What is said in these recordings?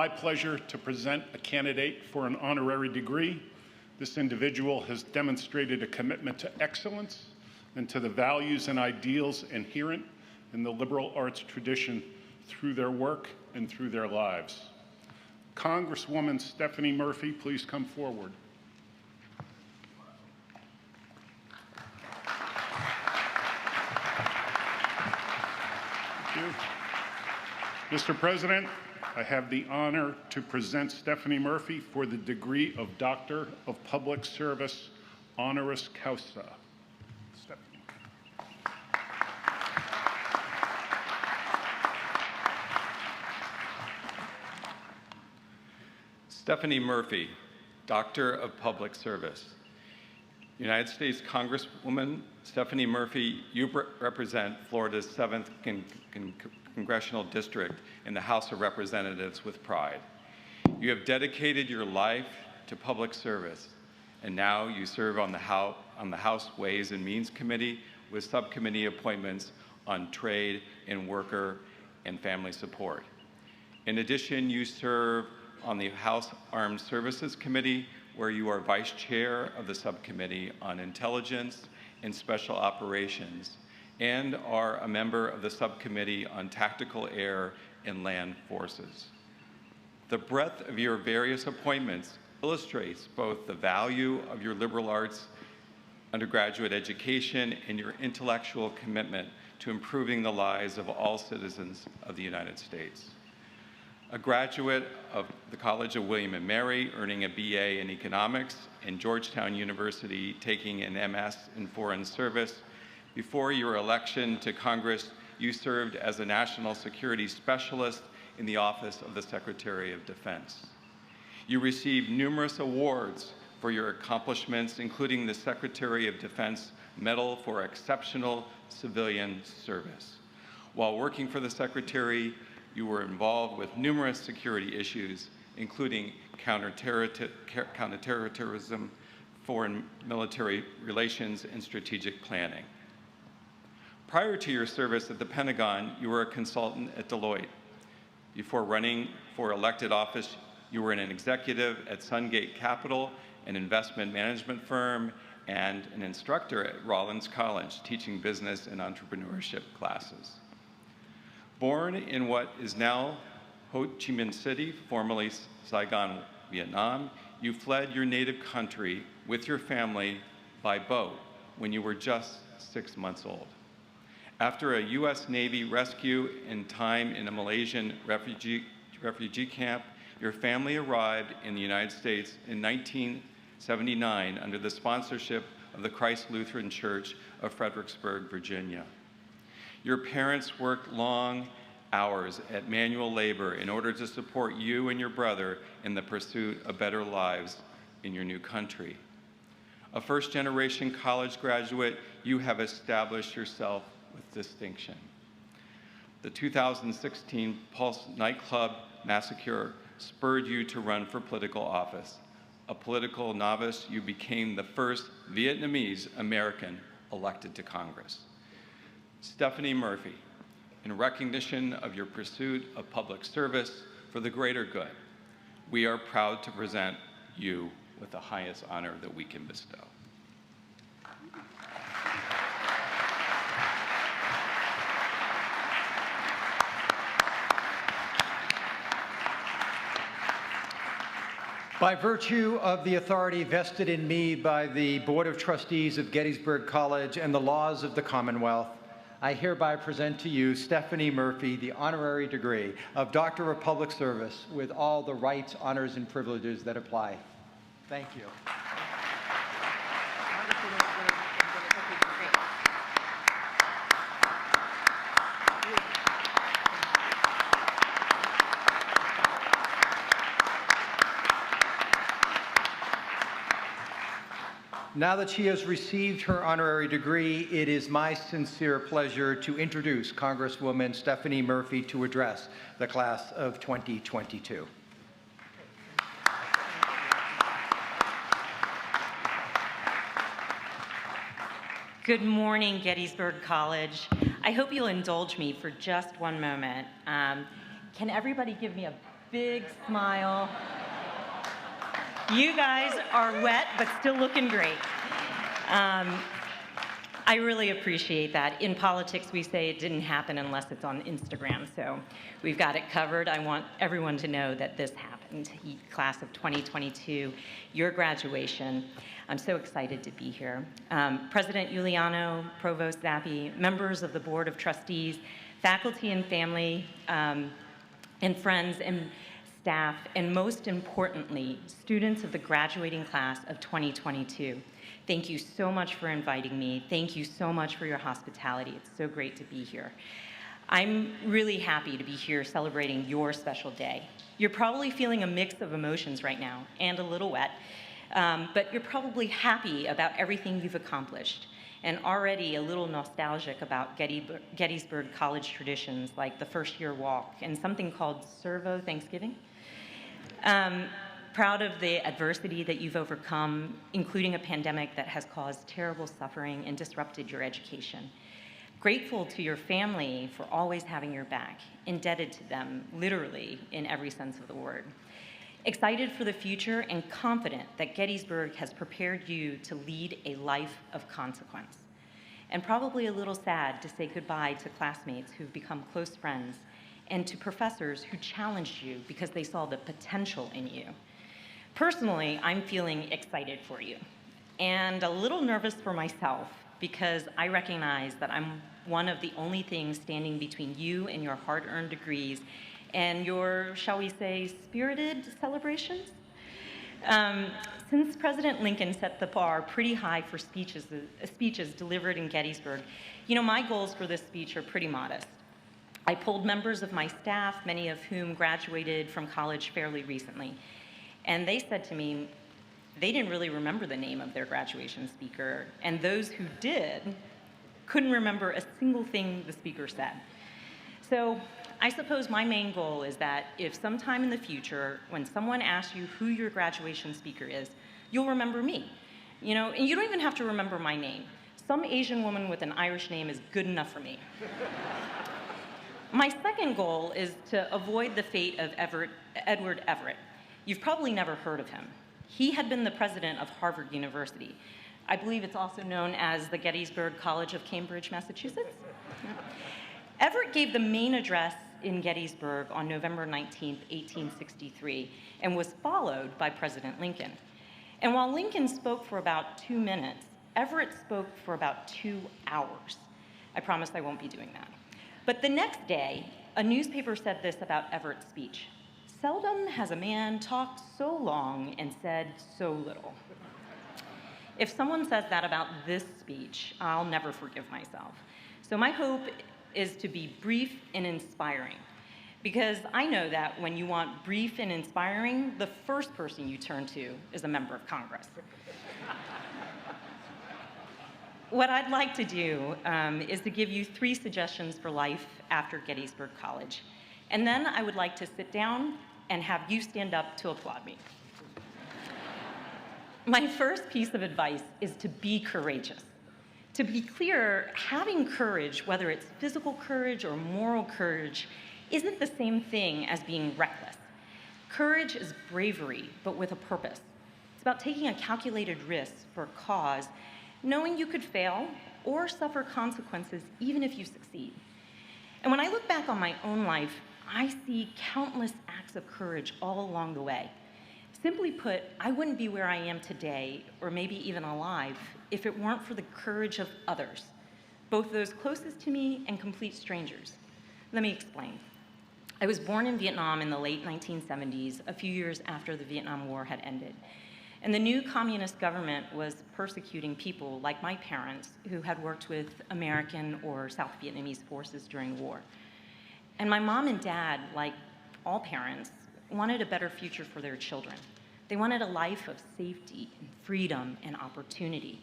my pleasure to present a candidate for an honorary degree. This individual has demonstrated a commitment to excellence and to the values and ideals inherent in the liberal arts tradition through their work and through their lives. Congresswoman Stephanie Murphy, please come forward. Thank you. Mr. President, I have the honor to present Stephanie Murphy for the degree of Doctor of Public Service, honoris causa. Stephanie. Stephanie Murphy, Doctor of Public Service. United States Congresswoman Stephanie Murphy, you represent Florida's 7th Congressional District in the House of Representatives with pride. You have dedicated your life to public service, and now you serve on the House Ways and Means Committee with subcommittee appointments on trade and worker and family support. In addition, you serve on the House Armed Services Committee, where you are Vice Chair of the Subcommittee on Intelligence and Special Operations, and are a member of the Subcommittee on Tactical Air and Land Forces. The breadth of your various appointments illustrates both the value of your liberal arts undergraduate education and your intellectual commitment to improving the lives of all citizens of the United States. A graduate of the College of William & Mary, earning a BA in economics, and Georgetown University taking an MS in foreign service. Before your election to Congress, you served as a national security specialist in the Office of the Secretary of Defense. You received numerous awards for your accomplishments, including the Secretary of Defense Medal for Exceptional Civilian Service. While working for the Secretary, you were involved with numerous security issues, including counterterrorism, foreign military relations, and strategic planning. Prior to your service at the Pentagon, you were a consultant at Deloitte. Before running for elected office, you were an executive at Sungate Capital, an investment management firm, and an instructor at Rollins College, teaching business and entrepreneurship classes. Born in what is now Ho Chi Minh City, formerly Saigon, Vietnam, you fled your native country with your family by boat when you were just 6 months old. After a U.S. Navy rescue and time in a Malaysian refugee camp, your family arrived in the United States in 1979 under the sponsorship of the Christ Lutheran Church of Fredericksburg, Virginia. Your parents worked long hours at manual labor in order to support you and your brother in the pursuit of better lives in your new country. A first-generation college graduate, you have established yourself with distinction. The 2016 Pulse nightclub massacre spurred you to run for political office. A political novice, you became the first Vietnamese American elected to Congress. Stephanie Murphy, in recognition of your pursuit of public service for the greater good, we are proud to present you with the highest honor that we can bestow. By virtue of the authority vested in me by the Board of Trustees of Gettysburg College and the laws of the Commonwealth, I hereby present to you Stephanie Murphy, the honorary degree of Doctor of Public Service with all the rights, honors, and privileges that apply. Thank you. Now that she has received her honorary degree, it is my sincere pleasure to introduce Congresswoman Stephanie Murphy to address the class of 2022. Good morning, Gettysburg College. I hope you'll indulge me for just one moment. Can everybody give me a big smile. You guys are wet, but still looking great. I really appreciate that. In politics, we say it didn't happen unless it's on Instagram, so we've got it covered. I want everyone to know that this happened. Class of 2022, your graduation. I'm so excited to be here. President Giuliano, Provost Zappi, members of the Board of Trustees, faculty and family, and friends and staff, and most importantly, students of the graduating class of 2022. Thank you so much for inviting me. Thank you so much for your hospitality. It's so great to be here. I'm really happy to be here celebrating your special day. You're probably feeling a mix of emotions right now and a little wet, but you're probably happy about everything you've accomplished and already a little nostalgic about Gettysburg College traditions like the first year walk and something called Servo Thanksgiving. Proud of the adversity that you've overcome, including a pandemic that has caused terrible suffering and disrupted your education. Grateful to your family for always having your back, indebted to them, literally, in every sense of the word. Excited for the future and confident that Gettysburg has prepared you to lead a life of consequence. And probably a little sad to say goodbye to classmates who've become close friends and to professors who challenged you because they saw the potential in you. Personally, I'm feeling excited for you and a little nervous for myself because I recognize that I'm one of the only things standing between you and your hard-earned degrees and your, shall we say, spirited celebrations. Since President Lincoln set the bar pretty high for speeches delivered in Gettysburg, you know, my goals for this speech are pretty modest. I polled members of my staff, many of whom graduated from college fairly recently, and they said to me they didn't really remember the name of their graduation speaker, and those who did couldn't remember a single thing the speaker said. So I suppose my main goal is that if sometime in the future, when someone asks you who your graduation speaker is, you'll remember me. You know, and you don't even have to remember my name. Some Asian woman with an Irish name is good enough for me. My second goal is to avoid the fate of Edward Everett. You've probably never heard of him. He had been the president of Harvard University. I believe it's also known as the Gettysburg College of Cambridge, Massachusetts. Everett gave the main address in Gettysburg on November 19, 1863, and was followed by President Lincoln. And while Lincoln spoke for about 2 minutes, Everett spoke for about 2 hours. I promise I won't be doing that. But the next day, a newspaper said this about Everett's speech: "Seldom has a man talked so long and said so little." If someone says that about this speech, I'll never forgive myself. So my hope is to be brief and inspiring, because I know that when you want brief and inspiring, the first person you turn to is a member of Congress. What I'd like to do is to give you 3 suggestions for life after Gettysburg College. And then I would like to sit down and have you stand up to applaud me. My first piece of advice is to be courageous. To be clear, having courage, whether it's physical courage or moral courage, isn't the same thing as being reckless. Courage is bravery, but with a purpose. It's about taking a calculated risk for a cause, knowing you could fail or suffer consequences even if you succeed. And when I look back on my own life, I see countless acts of courage all along the way. Simply put, I wouldn't be where I am today, or maybe even alive, if it weren't for the courage of others, both those closest to me and complete strangers. Let me explain. I was born in Vietnam in the late 1970s, a few years after the Vietnam War had ended. And the new communist government was persecuting people like my parents who had worked with American or South Vietnamese forces during the war. And my mom and dad, like all parents, wanted a better future for their children. They wanted a life of safety and freedom and opportunity.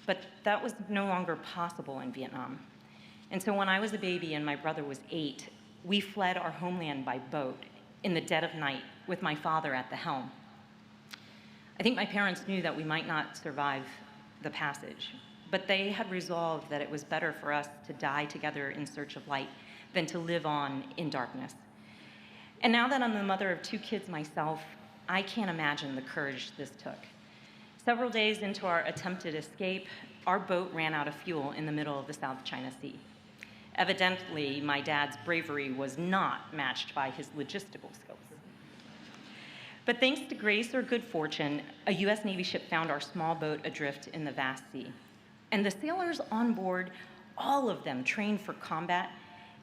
But that was no longer possible in Vietnam. And so when I was a baby and my brother was 8, we fled our homeland by boat in the dead of night with my father at the helm. I think my parents knew that we might not survive the passage, but they had resolved that it was better for us to die together in search of light than to live on in darkness. And now that I'm the mother of 2 kids myself, I can't imagine the courage this took. Several days into our attempted escape, our boat ran out of fuel in the middle of the South China Sea. Evidently, my dad's bravery was not matched by his logistical skills. But thanks to grace or good fortune, a U.S. Navy ship found our small boat adrift in the vast sea. And the sailors on board, all of them trained for combat,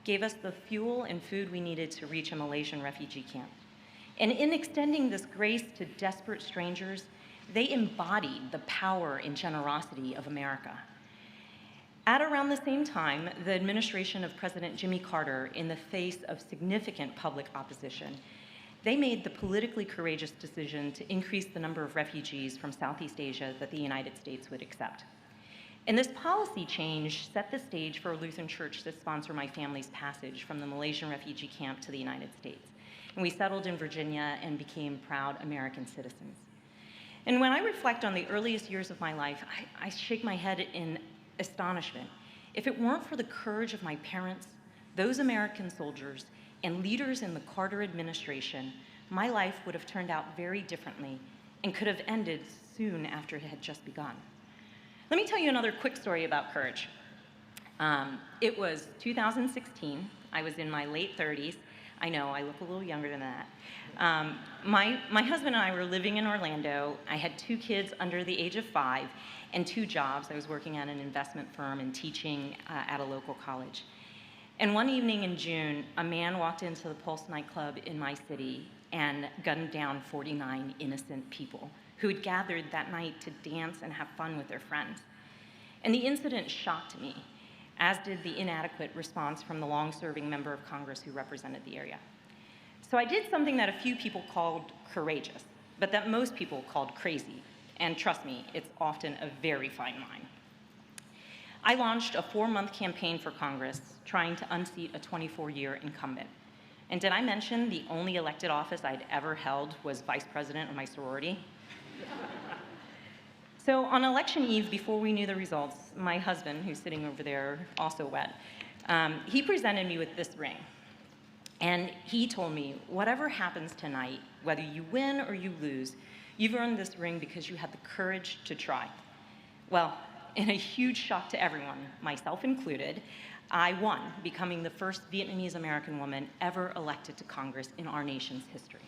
gave us the fuel and food we needed to reach a Malaysian refugee camp. And in extending this grace to desperate strangers, they embodied the power and generosity of America. At around the same time, the administration of President Jimmy Carter, in the face of significant public opposition, they made the politically courageous decision to increase the number of refugees from Southeast Asia that the United States would accept. And this policy change set the stage for a Lutheran church to sponsor my family's passage from the Malaysian refugee camp to the United States. And we settled in Virginia and became proud American citizens. And when I reflect on the earliest years of my life, I shake my head in astonishment. If it weren't for the courage of my parents, those American soldiers, and leaders in the Carter administration, my life would have turned out very differently and could have ended soon after it had just begun. Let me tell you another quick story about courage. It was 2016. I was in my late 30s. I know, I look a little younger than that. My husband and I were living in Orlando. I had 2 kids under the age of 5 and 2 jobs. I was working at an investment firm and teaching at a local college. And one evening in June, a man walked into the Pulse nightclub in my city and gunned down 49 innocent people who had gathered that night to dance and have fun with their friends. And the incident shocked me, as did the inadequate response from the long-serving member of Congress who represented the area. So I did something that a few people called courageous, but that most people called crazy. And trust me, it's often a very fine line. I launched a 4-month campaign for Congress trying to unseat a 24-year incumbent. And did I mention the only elected office I'd ever held was vice president of my sorority? So on election eve, before we knew the results, my husband, who's sitting over there, also wet, he presented me with this ring. And he told me, whatever happens tonight, whether you win or you lose, you've earned this ring because you had the courage to try. Well, in a huge shock to everyone, myself included, I won, becoming the first Vietnamese American woman ever elected to Congress in our nation's history.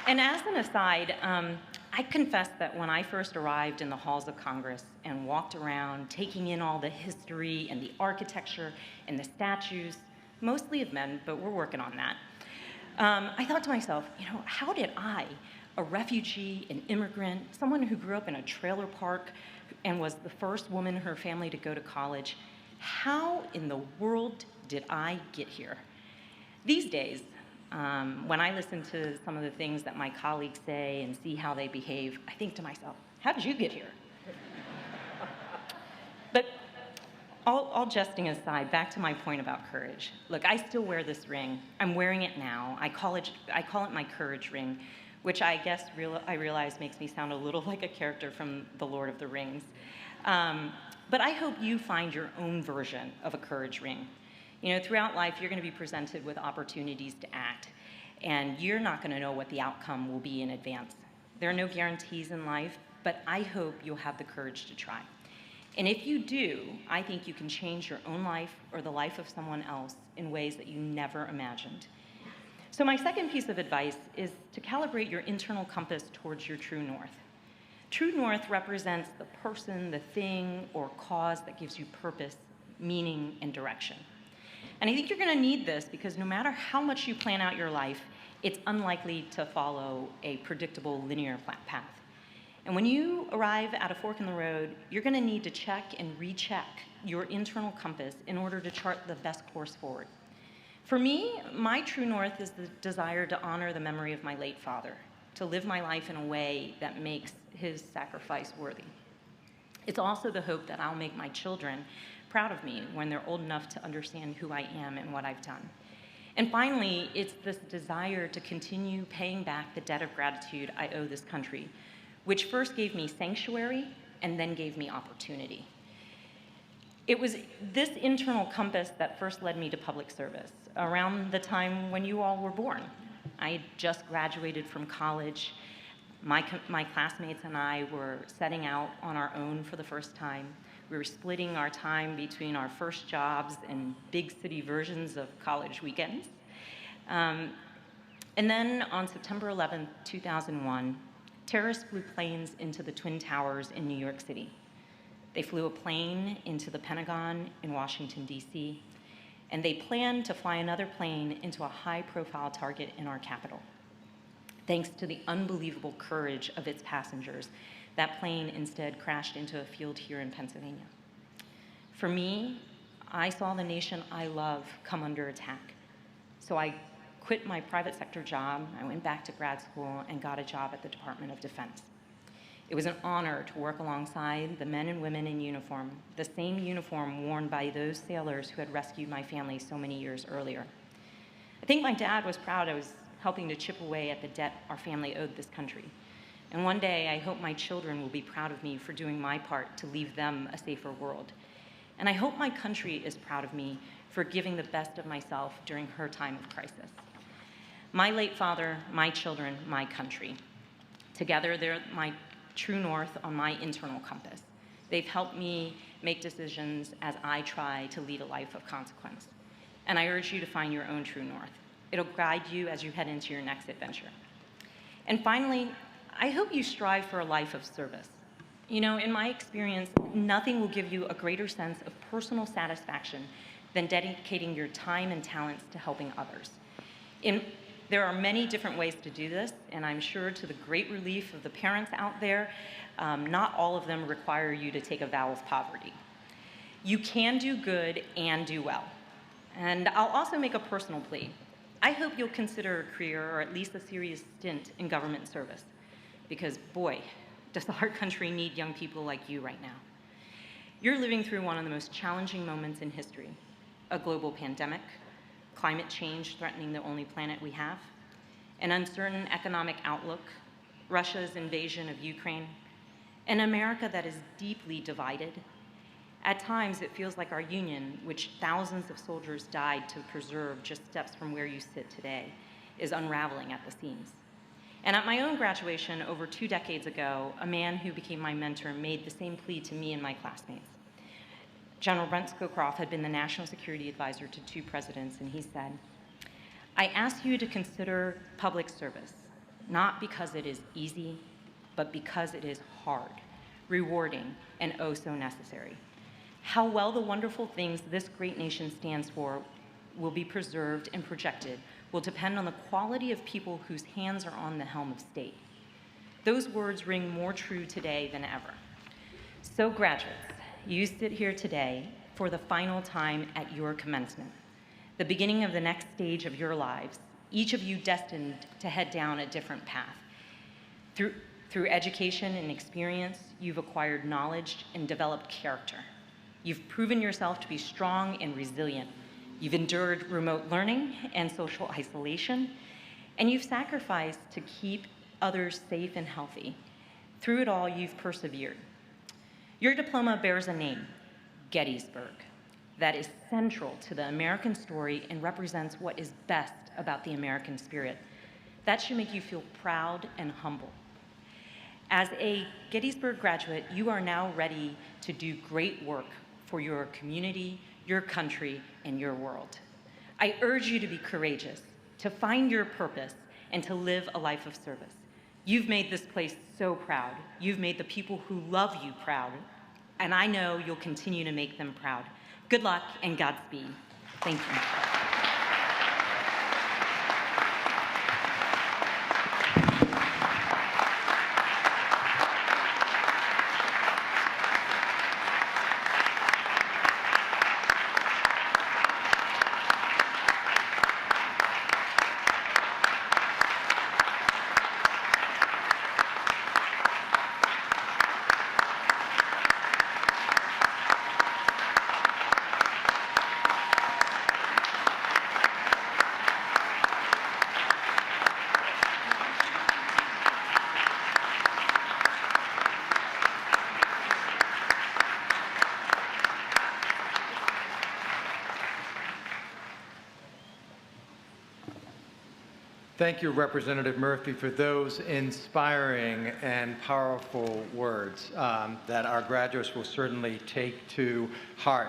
And as an aside, I confess that when I first arrived in the halls of Congress and walked around taking in all the history and the architecture and the statues, mostly of men, but we're working on that, I thought to myself, how did I, a refugee, an immigrant, someone who grew up in a trailer park and was the first woman in her family to go to college, how in the world did I get here? These days, when I listen to some of the things that my colleagues say and see how they behave, I think to myself, how did you get here? But all jesting aside, back to my point about courage. Look, I still wear this ring. I'm wearing it now. I call it my courage ring, which I guess I realize makes me sound a little like a character from The Lord of the Rings. But I hope you find your own version of a courage ring. Throughout life, you're going to be presented with opportunities to act, and you're not going to know what the outcome will be in advance. There are no guarantees in life, but I hope you'll have the courage to try. And if you do, I think you can change your own life or the life of someone else in ways that you never imagined. So my second piece of advice is to calibrate your internal compass towards your true north. True north represents the person, the thing, or cause that gives you purpose, meaning, and direction. And I think you're going to need this because no matter how much you plan out your life, it's unlikely to follow a predictable linear path. And when you arrive at a fork in the road, you're going to need to check and recheck your internal compass in order to chart the best course forward. For me, my true north is the desire to honor the memory of my late father, to live my life in a way that makes his sacrifice worthy. It's also the hope that I'll make my children proud of me when they're old enough to understand who I am and what I've done. And finally, it's this desire to continue paying back the debt of gratitude I owe this country, which first gave me sanctuary and then gave me opportunity. It was this internal compass that first led me to public service, around the time when you all were born. I had just graduated from college. My classmates and I were setting out on our own for the first time. We were splitting our time between our first jobs and big city versions of college weekends. And then on September 11, 2001, terrorists flew planes into the Twin Towers in New York City. They flew a plane into the Pentagon in Washington, D.C., and they planned to fly another plane into a high-profile target in our capital. Thanks to the unbelievable courage of its passengers, that plane instead crashed into a field here in Pennsylvania. For me, I saw the nation I love come under attack. So I quit my private sector job, I went back to grad school, and got a job at the Department of Defense. It was an honor to work alongside the men and women in uniform, the same uniform worn by those sailors who had rescued my family so many years earlier. I think my dad was proud I was helping to chip away at the debt our family owed this country. And one day, I hope my children will be proud of me for doing my part to leave them a safer world. And I hope my country is proud of me for giving the best of myself during her time of crisis. My late father, my children, my country. Together, they're my true north on my internal compass. They've helped me make decisions as I try to lead a life of consequence. And I urge you to find your own true north. It'll guide you as you head into your next adventure. And finally, I hope you strive for a life of service. You know, in my experience, nothing will give you a greater sense of personal satisfaction than dedicating your time and talents to helping others. There are many different ways to do this, and I'm sure to the great relief of the parents out there, not all of them require you to take a vow of poverty. You can do good and do well. And I'll also make a personal plea. I hope you'll consider a career, or at least a serious stint in government service, because boy, does our country need young people like you right now. You're living through one of the most challenging moments in history, a global pandemic, climate change threatening the only planet we have, an uncertain economic outlook, Russia's invasion of Ukraine, an America that is deeply divided. At times, it feels like our union, which thousands of soldiers died to preserve just steps from where you sit today, is unraveling at the seams. And at my own graduation over 2 decades ago, a man who became my mentor made the same plea to me and my classmates. General Brent Scowcroft had been the National Security Advisor to 2 presidents, and he said, "I ask you to consider public service, not because it is easy, but because it is hard, rewarding, and oh so necessary. How well the wonderful things this great nation stands for will be preserved and projected will depend on the quality of people whose hands are on the helm of state." Those words ring more true today than ever. So graduates, you sit here today for the final time at your commencement, the beginning of the next stage of your lives, each of you destined to head down a different path. Through education and experience, you've acquired knowledge and developed character. You've proven yourself to be strong and resilient. You've endured remote learning and social isolation, and you've sacrificed to keep others safe and healthy. Through it all, you've persevered. Your diploma bears a name, Gettysburg, that is central to the American story and represents what is best about the American spirit. That should make you feel proud and humble. As a Gettysburg graduate, you are now ready to do great work for your community, your country, and your world. I urge you to be courageous, to find your purpose, and to live a life of service. You've made this place so proud. You've made the people who love you proud, and I know you'll continue to make them proud. Good luck and Godspeed. Thank you. Thank you, Representative Murphy, for those inspiring and powerful words that our graduates will certainly take to heart.